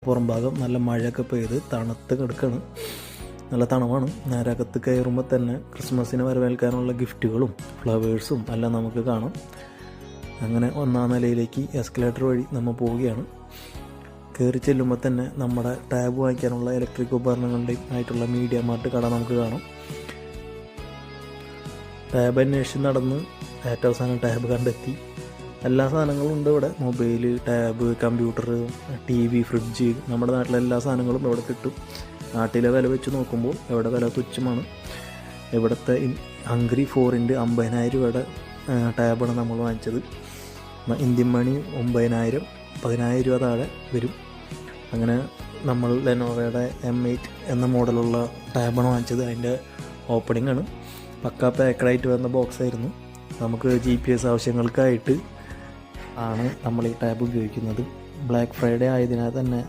പുറം ഭാഗം നല്ല മഴയൊക്കെ പെയ്ത് തണുത്ത് കിടക്കുകയാണ്. നല്ല തണുവാണ്. നേരകത്ത് കയറുമ്പോൾ തന്നെ ക്രിസ്മസിന് വരവേൽക്കാനുള്ള ഗിഫ്റ്റുകളും ഫ്ലവേഴ്സും എല്ലാം നമുക്ക് കാണാം. അങ്ങനെ 1ാം നിലയിലേക്ക് എസ്കലേറ്റർ വഴി നമ്മൾ പോവുകയാണ്. കയറി ചെല്ലുമ്പോൾ തന്നെ നമ്മുടെ ടാബ് വാങ്ങിക്കാനുള്ള ഇലക്ട്രിക് ഉപകരണങ്ങളുടെയും ആയിട്ടുള്ള മീഡിയ മാർട്ട് കട നമുക്ക് കാണാം. ടാബ് അന്വേഷിച്ച് നടന്ന് ഏറ്റവും അവസാനം ടാബ് കണ്ടെത്തി. എല്ലാ സാധനങ്ങളും ഉണ്ട് ഇവിടെ. Mobile, tab, computer, TV, fridge, നമ്മുടെ നാട്ടിലെ എല്ലാ സാധനങ്ങളും ഇവിടെ കിട്ടും. നാട്ടിലെ വില വെച്ച് നോക്കുമ്പോൾ ഇവിടെ വില തുച്ഛമാണ്. ഇവിടുത്തെ ഹംഗ്രി 4 50,000 രൂപയുടെ ടാബാണ് നമ്മൾ വാങ്ങിച്ചത്. ഇന്ത്യൻ മണി 9,000, 10,000 രൂപ താഴെ വരും. അങ്ങനെ നമ്മൾ ലെനോവയുടെ M8 എന്ന മോഡലുള്ള ടാബാണ് വാങ്ങിച്ചത്. അതിൻ്റെ ഓപ്പണിംഗ് ആണ്. പക്കാ പാക്കഡായിട്ട് വന്ന ബോക്സ് ആയിരുന്നു. നമുക്ക് GPS ആവശ്യങ്ങൾക്കായിട്ട് ആണ് നമ്മൾ ഈ ടാബ് ഉപയോഗിക്കുന്നത്. ബ്ലാക്ക് ഫ്രൈഡേ ആയതിനാൽ തന്നെ